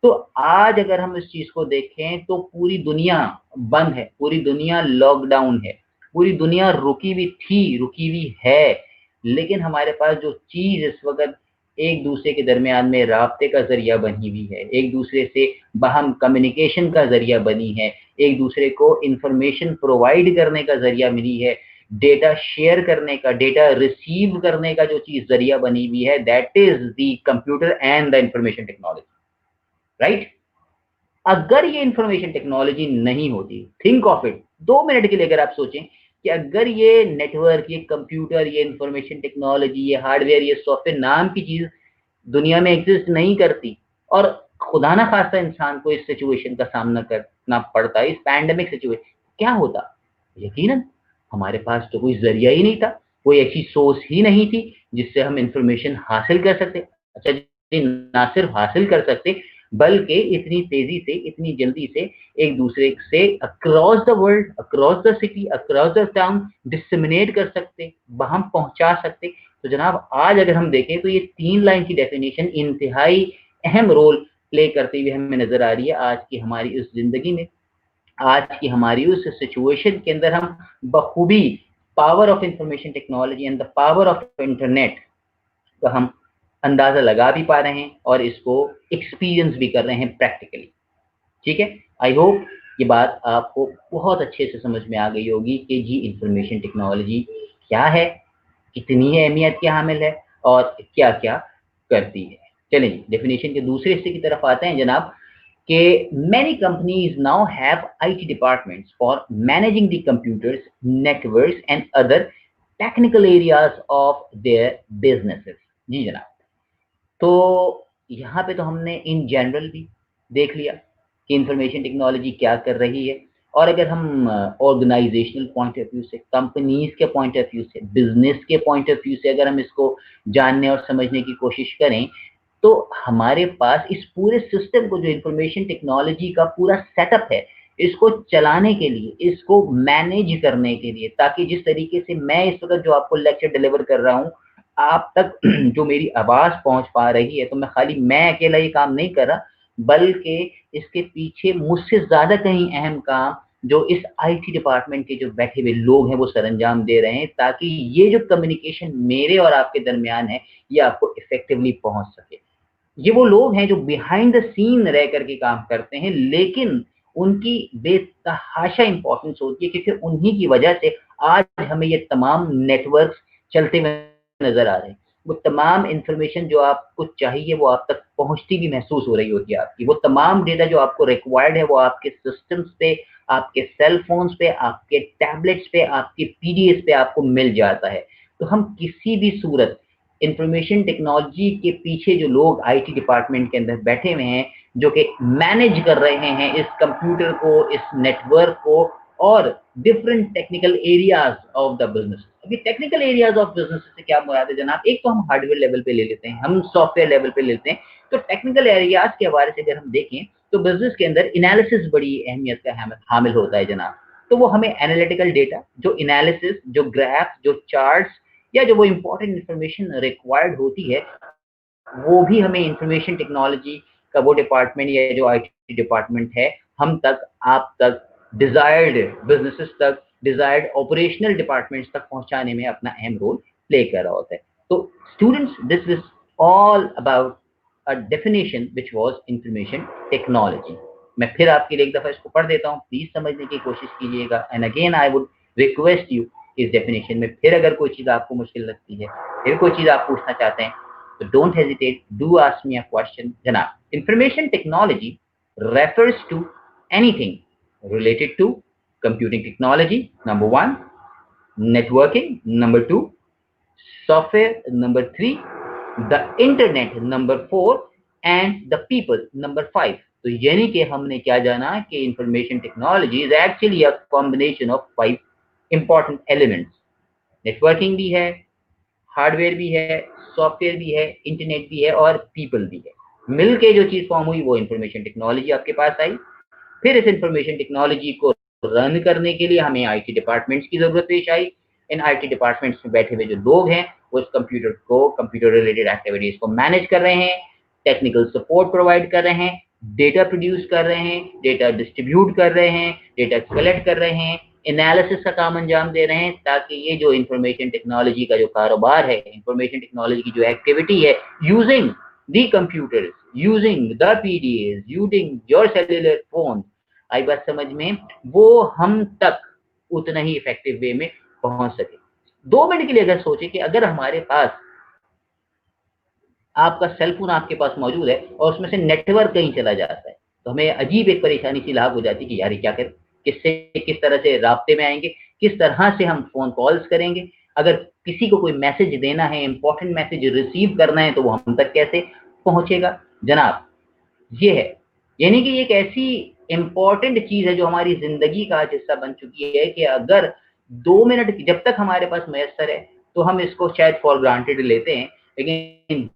तो आज अगर हम इस चीज को देखें तो पूरी दुनिया बंद है, पूरी दुनिया लॉकडाउन है, पूरी दुनिया रुकी हुई थी, रुकी हुई है। लेकिन हमारे पास जो चीज इस वक्त एक दूसरे के दरमियान में राब्ते का जरिया बनी हुई है, एक दूसरे से बाहम कम्युनिकेशन का जरिया बनी है, एक दूसरे को इंफॉर्मेशन प्रोवाइड करने का जरिया मिली है, डेटा शेयर करने का, डेटा रिसीव करने का जो चीज जरिया बनी हुई है, that is the computer and the information technology, right? अगर ये इंफॉर्मेशन टेक्नोलॉजी नहीं होती, थिंक ऑफ इट, 2 मिनट के लिए अगर आप सोचें कि अगर ये नेटवर्क, ये कंप्यूटर, ये इंफॉर्मेशन टेक्नोलॉजी, ये हार्डवेयर, ये सॉफ्टवेयर नाम की चीज दुनिया में एग्जिस्ट नहीं करती, और खुदा ना खास्ता इंसान को इस सिचुएशन का सामना करना पड़ता, इस पैंडेमिक सिचुएशन, क्या होता? यकीनन हमारे पास तो कोई जरिया ही नहीं था, कोई ऐसी सोर्स ही नहीं थी जिससे हम इंफॉर्मेशन हासिल कर सकते। अच्छा जी, ना सिर्फ हासिल कर सकते, बल्कि इतनी तेजी से, इतनी जल्दी से एक दूसरे से across the world, across the city, across the town disseminate कर सकते, हम पहुंचा सकते। तो जनाब आज अगर हम देखें तो ये 3 लाइन की डेफिनेशन इंतहाई अहम रोल प्ले करती हुई हमें नजर आ रही है आज की हमारी इस जिंदगी में। आज की हमारी उस सिचुएशन के अंदर हम बखूबी power of information technology and the power of internet का हम अंदाजा लगा भी पा रहे हैं और इसको एक्सपीरियंस भी कर रहे हैं प्रैक्टिकली। ठीक है, आई होप ये बात आपको बहुत अच्छे से समझ में आ गई होगी कि जी इंफॉर्मेशन टेक्नोलॉजी क्या है, कितनी अहमियत की हामिल है और क्या क्या करती है। चलिए डेफिनेशन के दूसरे हिस्से की तरफ आते हैं जनाब, कि many companies now have IT departments for managing the computers, networks and other technical areas of their businesses। जी जनाब, तो यहाँ पे तो हमने इन जनरल भी देख लिया कि इंफॉर्मेशन टेक्नोलॉजी क्या कर रही है। और अगर हम ऑर्गेनाइजेशनल पॉइंट ऑफ व्यू से, कंपनीज के पॉइंट ऑफ व्यू से, बिजनेस के पॉइंट ऑफ व्यू से अगर हम इसको जानने और समझने की कोशिश करें, तो हमारे पास इस पूरे सिस्टम को, जो इंफॉर्मेशन टेक्नोलॉजी का पूरा सेटअप है, इसको चलाने के लिए, इसको मैनेज करने के लिए, ताकि जिस तरीके से मैं इस वक्त जो आपको लेक्चर डिलीवर कर रहा हूँ आप तक जो मेरी आवाज पहुंच पा रही है, तो मैं खाली मैं अकेला ये काम नहीं कर रहा, बल्कि इसके पीछे मुझसे ज्यादा कहीं अहम काम जो इस आईटी डिपार्टमेंट के जो बैठे हुए लोग हैं वो सरंजाम दे रहे हैं, ताकि ये जो कम्युनिकेशन मेरे और आपके दरमियान है ये आपको इफेक्टिवली पहुंच सके। ये वो लोग हैं जो बिहाइंड द सीन रह करके काम करते हैं, लेकिन उनकी बेतहाशा इंपॉर्टेंस होती है, क्योंकि उन्हीं की वजह से आज हमें ये तमाम नेटवर्क चलते हुए नजर आ रहे हैं। वो तमाम इंफॉर्मेशन जो आपको चाहिए वो आप तक पहुंचती भी महसूस हो रही होती है आपकी। वो तमाम डेटा जो आपको रिक्वायर्ड है वो आपके सिस्टम्स पे, आपके सेल फोन्स पे, आपके टैबलेट्स पे, आपके पीडीएस पे आपको मिल जाता है। तो हम किसी भी सूरत इंफॉर्मेशन टेक्नोलॉजी के पीछे जो लोग आईटी डिपार्टमेंट के अंदर बैठे हुए हैं, जो कि मैनेज कर रहे हैं इस कंप्यूटर को, इस नेटवर्क को और different technical areas of the business. अभी टेक्निकल एरियाज ऑफ बिजनेस से क्या मुराद है जनाब? एक तो हम हार्डवेयर लेवल पे ले लेते हैं, हम सॉफ्टवेयर लेवल पे लेते हैं। तो टेक्निकल एरियाज के हवाले से अगर हम देखें तो बिजनेस के अंदर एनालिसिस बड़ी अहमियत का हामिल होता है जनाब। तो वो हमें एनालिटिकल डेटा, जो एनालिसिस, जो ग्राफ, जो चार्ट्स या जो वो इंपॉर्टेंट इंफॉर्मेशन रिक्वायर्ड होती है, वो भी हमें इंफॉर्मेशन टेक्नोलॉजी का वो डिपार्टमेंट या जो आईटी डिपार्टमेंट है हम तक, आप तक, डिजायर्ड बिजनेसेस तक, डिजायर्ड ऑपरेशनल डिपार्टमेंट्स तक पहुंचाने में अपना अहम रोल प्ले कर रहा होता है। तो students, this is all about a definition which was information technology. मैं फिर आपके लिए एक दफा इसको पढ़ देता हूँ, प्लीज समझने की कोशिश कीजिएगा। And again I would request you, इस डेफिनेशन में फिर अगर कोई चीज आपको मुश्किल लगती है, फिर कोई चीज आप पूछना चाहते हैं, so don't hesitate, do ask me a question। जनाब, information technology refers to anything related to computing technology, number 1, networking, number 2, software, number 3, the internet, number 4, and the people, number 5. तो यानी कि हमने क्या जाना कि information technology is actually a combination of 5 important elements. Networking भी है, hardware भी है, सॉफ्टवेयर भी है, इंटरनेट भी है और पीपल भी है. मिल के जो चीज फॉर्म हुई वो इंफॉर्मेशन टेक्नोलॉजी आपके पास आई. फिर इस इंफॉर्मेशन टेक्नोलॉजी को रन करने के लिए हमें आईटी डिपार्टमेंट्स की जरूरत पेश आई. इन आईटी डिपार्टमेंट्स में बैठे हुए जो लोग हैं वो इस कंप्यूटर रिलेटेड एक्टिविटीज को मैनेज कर रहे हैं, टेक्निकल सपोर्ट प्रोवाइड कर रहे हैं, डेटा प्रोड्यूस कर रहे हैं, डेटा डिस्ट्रीब्यूट कर रहे हैं, डेटा कलेक्ट कर रहे हैं, एनालिसिस का काम अंजाम दे रहे हैं, ताकि ये जो इंफॉर्मेशन टेक्नोलॉजी का जो कारोबार है, इंफॉर्मेशन टेक्नोलॉजी की जो एक्टिविटी है, using the computers, using the PDS, using your cellular phone, आई बात समझ में, वो हम तक उतना ही इफेक्टिव वे में पहुंच सके. 2 मिनट के लिए अगर सोचे कि अगर हमारे पास आपका सेल फोन आपके पास मौजूद है और उसमें से नेटवर्क कहीं चला जाता है, तो हमें अजीब एक परेशानी सी लाभ हो जाती है कि यार क्या करें, किससे किस तरह से राब्ते में आएंगे, किस तरह से हम फोन कॉल्स करेंगे, अगर किसी को कोई मैसेज देना है, इंपॉर्टेंट मैसेज रिसीव करना है, तो वो हम तक कैसे पहुंचेगा. जनाब ये है, यानी कि एक ऐसी इंपॉर्टेंट चीज है जो हमारी जिंदगी का हिस्सा बन चुकी है कि अगर 2 मिनट जब तक हमारे पास मैसर है तो हम इसको शायद फॉर ग्रांटेड लेते हैं, लेकिन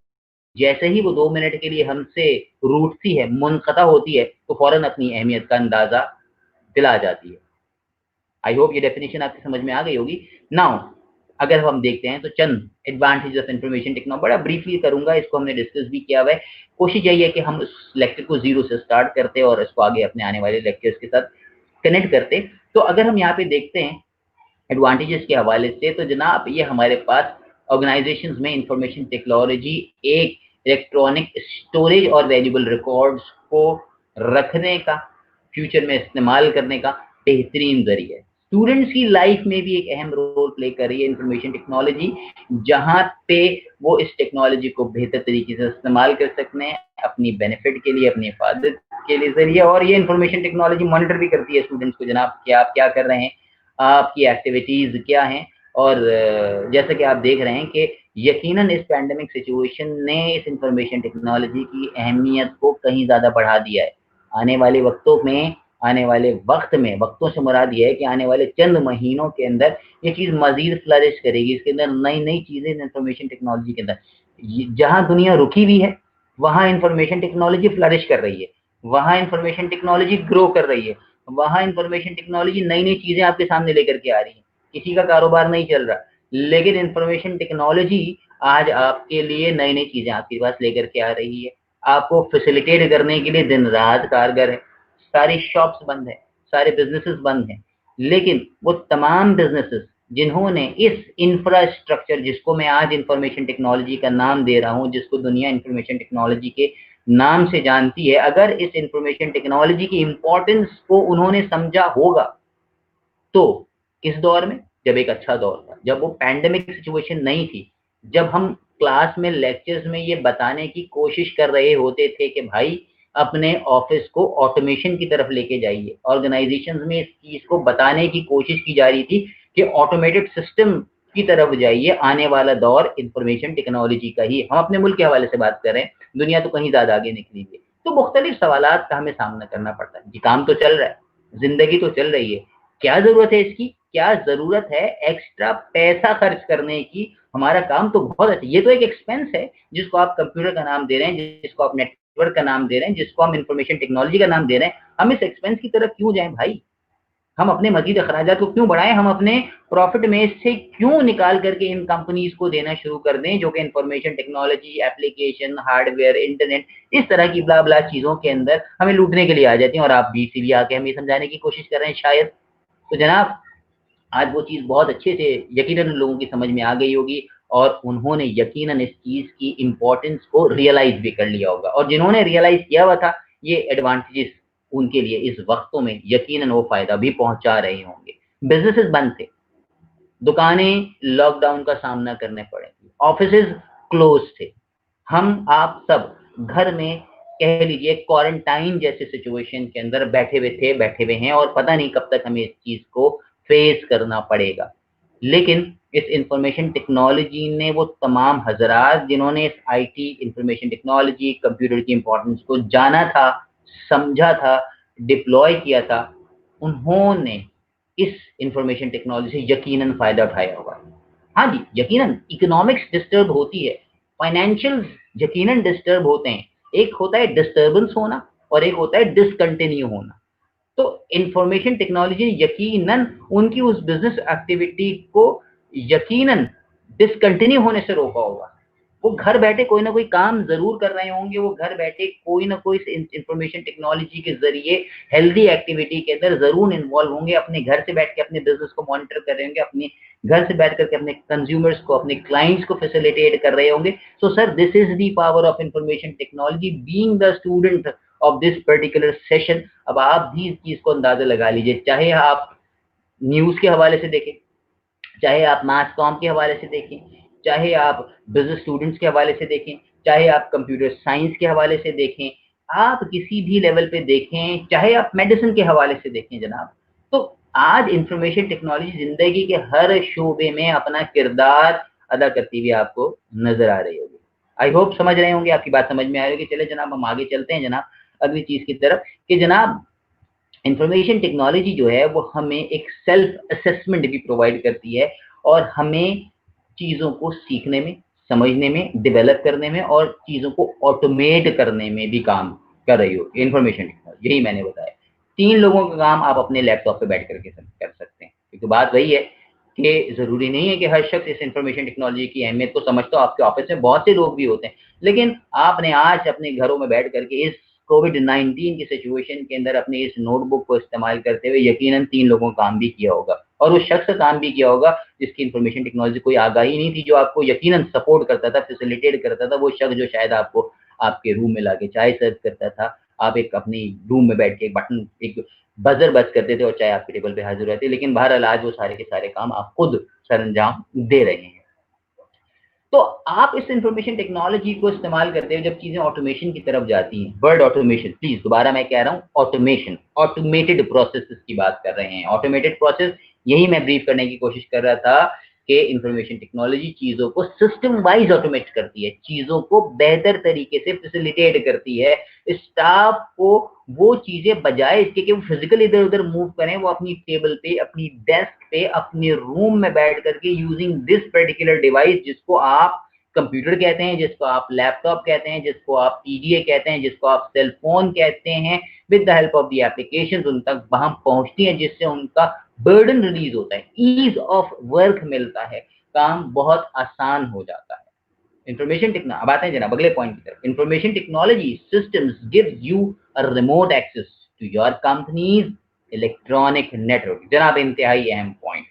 जैसे ही वो 2 मिनट के लिए हमसे रूठती है, मुनक़ता होती है, तो फौरन अपनी अहमियत का अंदाजा दिला जाती है. आई होप ये डेफिनेशन आपकी समझ में आ गई होगी. नाउ अगर हम देखते हैं तो चंद एडवांटेज ऑफ इंफॉर्मेशन टेक्नोलॉजी बड़ा ब्रीफली करूंगा, इसको हमने डिस्कस भी किया हुआ है. कोशिश यही है कि हम इस लेक्चर को जीरो से स्टार्ट करते और इसको आगे अपने आने वाले लेक्चर्स के साथ कनेक्ट करते. तो अगर हम यहाँ पे देखते हैं एडवांटेजेस के हवाले से, तो जनाब ये हमारे पास ऑर्गेनाइजेशंस में इंफॉर्मेशन टेक्नोलॉजी एक इलेक्ट्रॉनिक स्टोरेज और वैल्यूएबल रिकॉर्ड्स को रखने का, फ्यूचर में इस्तेमाल करने का बेहतरीन जरिया है. स्टूडेंट्स की लाइफ में भी एक अहम रोल प्ले कर रही है इंफॉर्मेशन टेक्नोलॉजी, जहां पे वो इस टेक्नोलॉजी को बेहतर तरीके से इस्तेमाल कर सकते हैं अपनी बेनिफिट के लिए, अपनी हिफाजत के लिए जरिए. और ये इंफॉर्मेशन टेक्नोलॉजी मॉनिटर भी करती है स्टूडेंट्स को, जनाब कि आप क्या कर रहे हैं, आपकी एक्टिविटीज क्या हैं. और जैसा कि आप देख रहे हैं कि यकीनन इस पैंडेमिक सिचुएशन ने इस इंफॉर्मेशन टेक्नोलॉजी की अहमियत को कहीं ज़्यादा बढ़ा दिया है. आने वाले वक्तों में, आने वाले वक्त में, वक्तों से मुराद ये है कि आने वाले चंद महीनों के अंदर ये चीज़ मजीद फ्लरिश करेगी. इसके अंदर नई नई चीज़ें इंफॉर्मेशन टेक्नोलॉजी के अंदर, जहाँ दुनिया रुकी हुई है वहाँ इंफॉर्मेशन टेक्नोलॉजी फ्लरिश कर रही है, वहाँ इंफॉर्मेशन टेक्नोलॉजी ग्रो कर रही है, वहाँ इंफॉर्मेशन टेक्नोलॉजी नई नई चीज़ें आपके सामने लेकर के आ रही है. किसी का कारोबार नहीं चल रहा, लेकिन इंफॉर्मेशन टेक्नोलॉजी आज आपके लिए नई नई चीजें आपके पास लेकर के आ रही है, आपको फैसिलिटेट करने के लिए दिन रात कारगर है. सारी शॉप्स बंद है, सारे बिजनेसेस बंद हैं, लेकिन वो तमाम बिजनेसेस जिन्होंने इस इंफ्रास्ट्रक्चर, जिसको मैं आज इंफॉर्मेशन टेक्नोलॉजी का नाम दे रहा हूँ, जिसको दुनिया इंफॉर्मेशन टेक्नोलॉजी के नाम से जानती है, अगर इस इंफॉर्मेशन टेक्नोलॉजी की इंपॉर्टेंस को उन्होंने समझा होगा, तो किस दौर में, जब एक अच्छा दौर था, जब वो पैंडेमिक सिचुएशन नहीं थी, जब हम क्लास में, लेक्चर्स में ये बताने की कोशिश कर रहे होते थे कि भाई अपने ऑफिस को ऑटोमेशन की तरफ लेके जाइए, ऑर्गेनाइजेशंस में इस चीज को बताने की कोशिश की जा रही थी कि ऑटोमेटेड सिस्टम की तरफ जाइए, आने वाला दौर इंफॉर्मेशन टेक्नोलॉजी का ही. हम अपने मुल्क के हवाले से बात कर रहे हैं, दुनिया तो कहीं ज्यादा आगे निकली है. तो मुख्तलिफ सवालात का हमें सामना करना पड़ता है. जी काम तो चल रहा है, जिंदगी तो चल रही है, क्या जरूरत है इसकी, क्या जरूरत है एक्स्ट्रा पैसा खर्च करने की. हमारा काम तो बहुत अच्छा, ये तो एक एक्सपेंस है जिसको आप कंप्यूटर का नाम दे रहे हैं, जिसको आप नेटवर्क का नाम दे रहे हैं, जिसको हम इंफॉर्मेशन टेक्नोलॉजी का नाम दे रहे हैं. हम इस एक्सपेंस की तरफ क्यों जाएं भाई, हम अपने मजीद अखराजात को क्यों बढ़ाएं, हम अपने प्रॉफिट में से क्यों निकाल करके इन कंपनीज को देना शुरू कर दें जो कि information technology, application, hardware, internet, इस तरह की ब्ला ब्ला चीजों के अंदर हमें लूटने के लिए आ जाती हैं. और आप बीच से भी आके हमें समझाने की कोशिश कर रहे हैं शायद. तो जनाब आज वो चीज़ बहुत अच्छे से यकीनन लोगों की समझ में आ गई होगी और उन्होंने यकीनन इस चीज़ की इम्पोर्टेंस को रियलाइज भी कर लिया होगा. और जिन्होंने रियलाइज किया हुआ था, ये एडवांटेजेस उनके लिए इस वक्तों में यकीनन वो फायदा भी पहुंचा रहे होंगे. बिजनेसेस बंद थे, दुकानें लॉकडाउन का सामना करने पड़े, ऑफिसेज क्लोज थे, हम आप सब घर में कह लीजिए क्वारंटाइन जैसे सिचुएशन के अंदर बैठे हुए हैं और पता नहीं कब तक हमें इस चीज को फेस करना पड़ेगा। लेकिन इस इंफॉर्मेशन टेक्नोलॉजी ने वो तमाम हजरात जिन्होंने इस आईटी इंफॉर्मेशन टेक्नोलॉजी कंप्यूटर की इंपॉर्टेंस को जाना था, समझा था, डिप्लॉय किया था, उन्होंने इस इंफॉर्मेशन टेक्नोलॉजी से यकीनन फायदा उठाया होगा। हाँ जी, यकीनन इकोनॉमिक्स डिस्टर्ब होती है, फाइनेंशियल यकीनन डिस्टर्ब होते हैं। एक होता है डिस्टर्बेंस होना और एक होता है डिसकंटिन्यू होना। तो इंफॉर्मेशन टेक्नोलॉजी ने यकीनन उनकी उस बिजनेस एक्टिविटी को यकीनन डिसकंटिन्यू होने से रोका होगा। वो घर बैठे कोई ना कोई काम जरूर कर रहे होंगे, वो घर बैठे कोई ना कोई इंफॉर्मेशन टेक्नोलॉजी के जरिए हेल्दी एक्टिविटी के अंदर जरूर इन्वॉल्व होंगे, अपने घर से बैठ के अपने बिजनेस को मॉनिटर कर रहे होंगे, अपने घर से बैठ करके अपने कंज्यूमर्स को, अपने क्लाइंट्स को फैसिलिटेट कर रहे होंगे। So sir, this is the power of information technology. Being the student of this particular session, अब आप भी इस चीज को अंदाजा लगा लीजिए, चाहे आप न्यूज के हवाले से देखें, चाहे आप मास कॉम के हवाले से देखें, चाहे आप बिजनेस स्टूडेंट्स के हवाले से देखें, चाहे आप कंप्यूटर साइंस के हवाले से देखें, आप किसी भी लेवल पे देखें, चाहे आप मेडिसिन के हवाले से देखें जनाब, तो आज इंफॉर्मेशन टेक्नोलॉजी जिंदगी के हर शोबे में अपना किरदार अदा करती हुई आपको नजर आ रही होगी। आई होप समझ रहे होंगे, आपकी बात समझ में आ रही होगी। चले जनाब, हम आगे चलते हैं जनाब अगली चीज की तरफ कि जनाब इंफॉर्मेशन टेक्नोलॉजी जो है वो हमें एक सेल्फ असेसमेंट भी प्रोवाइड करती है और हमें चीज़ों को सीखने में, समझने में, डेवलप करने में और चीज़ों को ऑटोमेट करने में भी काम कर रही हो इंफॉर्मेशन टेक्नोलॉजी। यही मैंने बताया, 3 लोगों का काम आप अपने लैपटॉप पे बैठ करके कर सकते हैं। क्योंकि बात वही है कि ज़रूरी नहीं है कि हर शख्स इस इंफॉर्मेशन टेक्नोलॉजी की अहमियत को समझता हो। आपके ऑफिस में बहुत से लोग भी होते हैं, लेकिन आपने आज अपने घरों में बैठ करके इस कोविड-19 की सिचुएशन के अंदर अपने इस नोटबुक को इस्तेमाल करते हुए यकीनन 3 लोगों का काम भी किया होगा और उस शख्स का काम भी किया होगा जिसकी इंफॉर्मेशन टेक्नोलॉजी कोई आगाही नहीं थी, जो आपको यकीनन सपोर्ट करता था, फैसिलिटेट करता था। वो शख्स जो शायद आपको आपके रूम में लाके चाय सर्व करता था, आप एक अपनी रूम में बैठ के एक बटन, एक बजर बज करते थे और चाय आपके टेबल पे हाजिर रहती। लेकिन बहरहाल आज वो सारे के सारे काम आप खुद सरअंजाम दे रहे हैं। तो आप इस इंफॉर्मेशन टेक्नोलॉजी को इस्तेमाल करते हुए जब चीजें ऑटोमेशन की तरफ जाती हैं, वर्ड ऑटोमेशन, प्लीज दोबारा मैं कह रहा हूँ, ऑटोमेशन, ऑटोमेटेड प्रोसेसेस की बात कर रहे हैं। ऑटोमेटेड प्रोसेस, यही मैं ब्रीफ करने की कोशिश कर रहा था कि इंफॉर्मेशन टेक्नोलॉजी चीजों को सिस्टम वाइज ऑटोमेट करती है, चीजों को बेहतर तरीके से फैसिलिटेट करती है। स्टाफ को वो चीजें बजाय इसके कि वो फिजिकल इधर उधर मूव करें, वो अपनी टेबल पे, अपनी डेस्क पे, अपने रूम में बैठ करके यूजिंग दिस पर्टिकुलर डिवाइस, जिसको आप कंप्यूटर कहते हैं, जिसको आप लैपटॉप कहते हैं, जिसको आप पीडीए कहते हैं, जिसको आप सेल फोन कहते हैं, with the help of the applications उन तक वहां पहुंचती हैं, जिससे उनका बर्डन रिलीज होता है, ईज ऑफ वर्क मिलता है, काम बहुत आसान हो जाता है। इंफॉर्मेशन टेक्नोलॉजी, अब आते हैं जनाब अगले पॉइंट की तरफ। Information technology systems gives you a remote access to your company's electronic network. जनाब इंतहाई अहम पॉइंट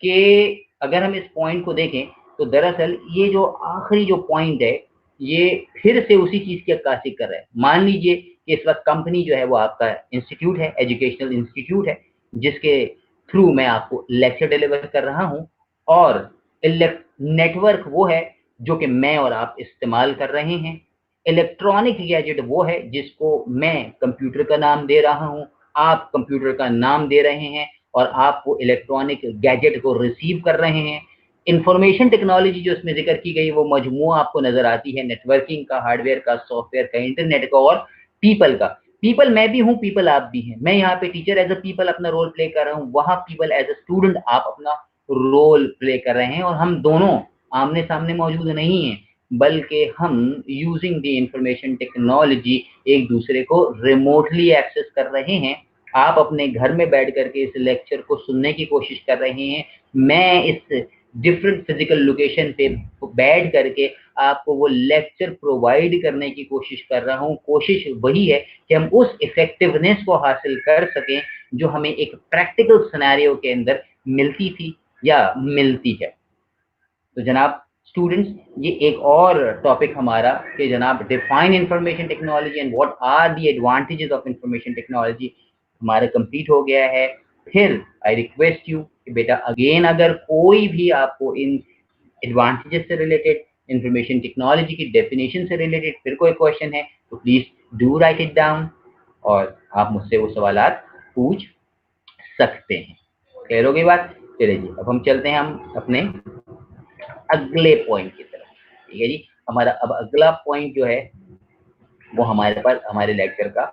कि अगर हम इस पॉइंट को देखें तो दरअसल ये जो आखिरी जो पॉइंट है ये फिर से उसी चीज की अक्कासी कर रहा है। मान लीजिए कि इस वक्त कंपनी जो है वो आपका इंस्टीट्यूट है, एजुकेशनल इंस्टीट्यूट है, जिसके थ्रू मैं आपको लेक्चर डिलीवर कर रहा हूं, और नेटवर्क वो है जो कि मैं और आप इस्तेमाल कर रहे हैं। इलेक्ट्रॉनिक गैजेट वो है जिसको मैं कंप्यूटर का नाम दे रहा हूं, आप कंप्यूटर का नाम दे रहे हैं और आप वो इलेक्ट्रॉनिक गैजेट को रिसीव कर रहे हैं। इंफॉर्मेशन टेक्नोलॉजी जो इसमें जिक्र की गई वो मजमूआ आपको नजर आती है नेटवर्किंग का, हार्डवेयर का, सॉफ्टवेयर का, इंटरनेट का और पीपल का। पीपल मैं भी हूँ, पीपल आप भी हैं। मैं यहाँ पे टीचर एज अ पीपल अपना रोल प्ले कर रहा हूँ, वहां पीपल एज अ स्टूडेंट आप अपना रोल प्ले कर रहे हैं, और हम दोनों आमने सामने मौजूद नहीं हैं, बल्कि हम यूजिंग द इंफॉर्मेशन टेक्नोलॉजी एक दूसरे को रिमोटली एक्सेस कर रहे हैं। आप अपने घर में बैठ करके इस लेक्चर को सुनने की कोशिश कर रहे हैं, मैं इस डिफरेंट फिजिकल लोकेशन पे बैठ करके आपको वो लेक्चर प्रोवाइड करने की कोशिश कर रहा हूँ। कोशिश वही है कि हम उस इफेक्टिवनेस को हासिल कर सकें जो हमें एक प्रैक्टिकल सिनेरियो के अंदर मिलती थी या मिलती है। तो जनाब स्टूडेंट्स, ये एक और टॉपिक हमारा कि जनाब define information technology and what are the advantages of information technology हमारा कंप्लीट हो गया है। फिर आई रिक्वेस्ट यू कि बेटा अगेन अगर कोई भी आपको इन एडवांटेजेस से रिलेटेड, इंफॉर्मेशन टेक्नोलॉजी की डेफिनेशन से रिलेटेड फिर कोई क्वेश्चन है तो please do right it down और आप मुझसे वो सवालात पूछ सकते हैं। क्लियर हो गई बात? चलिए जी, अब हम चलते हैं हम अपने अगले पॉइंट की तरफ। ठीक है जी, हमारा अब अगला पॉइंट जो है वो हमारे पास हमारे लेक्चर का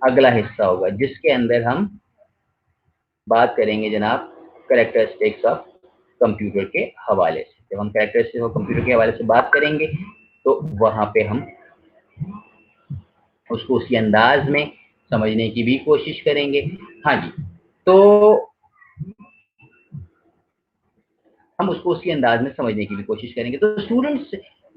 अगला हिस्सा होगा, जिसके अंदर हम बात करेंगे जनाब कैरेक्टरिस्टिक्स ऑफ कंप्यूटर के हवाले से। जब हम कैरेक्टरिस्टिक्स ऑफ कंप्यूटर के हवाले से बात करेंगे तो वहां पे हम उसको उसी अंदाज में समझने की भी कोशिश करेंगे। हाँ जी, तो हम उसको उसी अंदाज में समझने की भी कोशिश करेंगे। तो स्टूडेंट्स,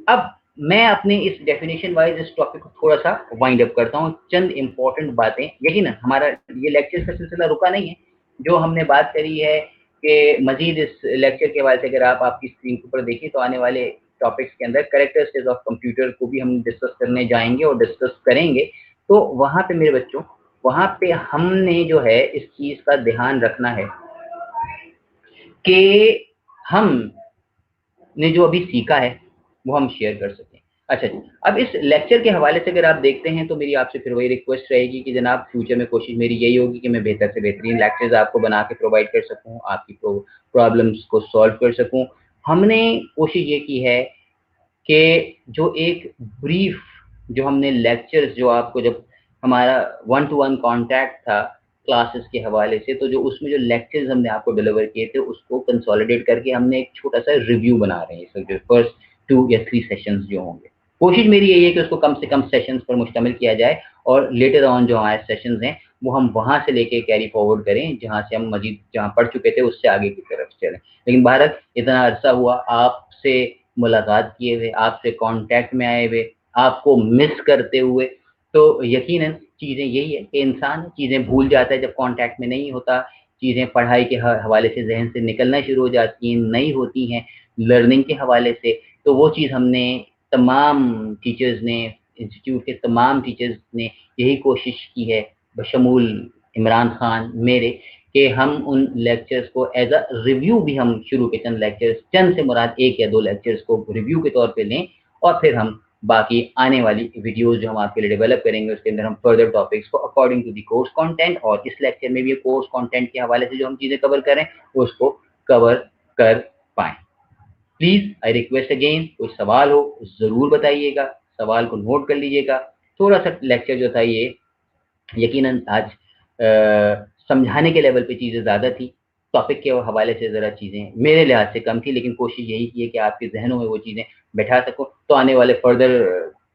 अब मैं अपने इस डेफिनेशन वाइज इस टॉपिक को थोड़ा सा वाइंड अप करता हूँ। चंद इंपॉर्टेंट बातें, यही ना हमारा ये लेक्चर का सिलसिला रुका नहीं है। जो हमने बात करी है कि मजीद इस लेक्चर के हवाले से अगर आप आपकी स्क्रीन के ऊपर देखिए तो आने वाले टॉपिक्स के अंदर कैरेक्टरिस्टिक्स ऑफ कंप्यूटर को भी हम डिस्कस करने जाएंगे और डिस्कस करेंगे। तो वहां पे मेरे बच्चों, वहां पे हमने जो है इस चीज का ध्यान रखना है कि हम ने जो अभी सीखा है वो हम शेयर कर सकें। अच्छा जी, अब इस लेक्चर के हवाले से अगर आप देखते हैं तो मेरी आपसे फिर वही रिक्वेस्ट रहेगी कि जनाब फ्यूचर में कोशिश मेरी यही होगी कि मैं बेहतर से बेहतरीन लेक्चर्स आपको बना के प्रोवाइड कर सकूं, आपकी प्रॉब्लम्स को सॉल्व कर सकूं। हमने कोशिश ये की है कि जो एक ब्रीफ जो हमने लेक्चर्स जो आपको जब हमारा 1-to-1 कांटेक्ट था क्लासेस के हवाले से, तो जो उसमें जो लेक्चर्स हमने आपको डिलीवर किए थे उसको कंसोलिडेट करके हमने एक छोटा सा रिव्यू बना रहे हैं। इसमें जो फर्स्ट 2 या 3 सेशंस जो होंगे, कोशिश मेरी यही है कि उसको कम से कम सेशंस पर मुश्तमिल किया जाए और लेटर ऑन जो हमारे सेशंस हैं वो हम वहां से लेके कैरी फॉरवर्ड करें, जहां से हम मजीद जहां पढ़ चुके थे उससे आगे की तरफ चलें। लेकिन भारत इतना अरसा हुआ आपसे मुलाकात किए हुए, आपसे कांटेक्ट में आए हुए, आपको मिस करते हुए, तो यकीनन चीज़ें यही है कि इंसान चीज़ें भूल जाता है जब कांटेक्ट में नहीं होता। चीज़ें पढ़ाई के हवाले से जहन से निकलना शुरू हो जाती हैं, नहीं होती हैं लर्निंग के हवाले से। तो वो चीज़ हमने तमाम टीचर्स ने, इंस्टीट्यूट के तमाम टीचर्स ने यही कोशिश की है बशमूल इमरान खान मेरे, कि हम उन लेक्चर्स को एज अ रिव्यू भी हम शुरू के चंद लेक्चर्स, चंद से मुराद 1 या 2 लेक्चर्स को रिव्यू के तौर पे लें और फिर हम बाकी आने वाली वीडियोस जो हम आपके लिए डेवलप करेंगे उसके अंदर हम फर्दर टॉपिक्स को according to the course content, और इस लेक्चर में भी कोर्स कंटेंट के हवाले से जो हम चीज़ें कवर करें उसको कवर कर पाएँ। प्लीज आई रिक्वेस्ट अगेन, कोई सवाल हो जरूर बताइएगा, सवाल को नोट कर लीजिएगा। थोड़ा सा लेक्चर जो था ये यकीनन आज समझाने के लेवल पे चीज़ें ज़्यादा थी, टॉपिक के हवाले से ज़रा चीज़ें मेरे लिहाज से कम थी, लेकिन कोशिश यही की है कि आपके जहनों में वो चीज़ें बैठा सकूं। तो आने वाले फर्दर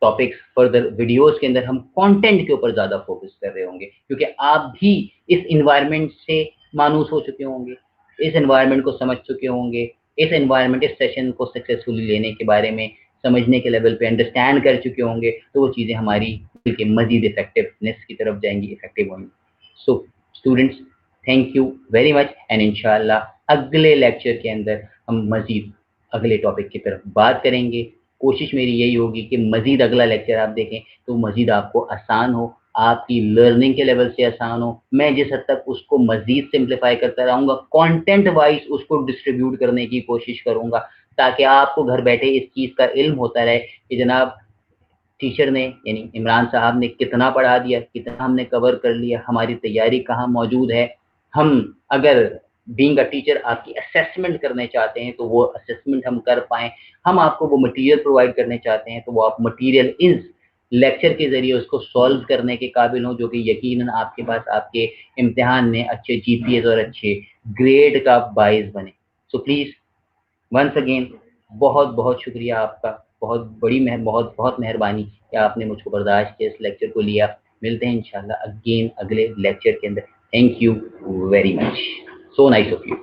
टॉपिक्स, फर्दर वीडियोस के अंदर हम कंटेंट के ऊपर ज़्यादा फोकस कर रहे होंगे, क्योंकि आप भी इस इन्वायरमेंट से मानूस हो चुके होंगे, इस इन्वायरमेंट को समझ चुके होंगे, इस इन्वायरमेंट, इस सेशन को सक्सेसफुली लेने के बारे में समझने के लेवल पे अंडरस्टैंड कर चुके होंगे, तो वो चीज़ें हमारी के मजीद इफेक्टिवनेस की तरफ जाएंगी, इफेक्टिव होंगी। So students, thank you very much, and इंशाल्लाह अगले लेक्चर के अंदर हम मजीद अगले टॉपिक की तरफ बात करेंगे। कोशिश मेरी यही होगी कि मजीद अगला लेक्चर आप देखें तो मजीद आपको आसान हो, आपकी लर्निंग के लेवल से आसान हो। मैं जिस हद तक उसको मजीद सिंप्लीफाई करता रहूँगा, कंटेंट वाइज उसको डिस्ट्रीब्यूट करने की कोशिश करूँगा, ताकि आपको घर बैठे इस चीज़ का इल्म होता रहे कि जनाब टीचर ने यानी इमरान साहब ने कितना पढ़ा दिया, कितना हमने कवर कर लिया, हमारी तैयारी कहाँ मौजूद है। हम अगर बीइंग अ टीचर आपकी असेसमेंट करने चाहते हैं तो वो असेसमेंट हम कर पाएँ, हम आपको वो मटेरियल प्रोवाइड करने चाहते हैं तो वो आप मटेरियल इस लेक्चर के ज़रिए उसको सॉल्व करने के काबिल हों, जो कि यकीनन आपके पास आपके इम्तिहान में अच्छे जीपीएस और अच्छे ग्रेड का बाइस बने। सो प्लीज़ वंस अगेन बहुत बहुत शुक्रिया आपका, बहुत बहुत मेहरबानी कि आपने मुझको बर्दाश्त किया, इस लेक्चर को लिया। मिलते हैं इंशाल्लाह अगेन अगले लेक्चर के अंदर। Thank you very much, so nice of you.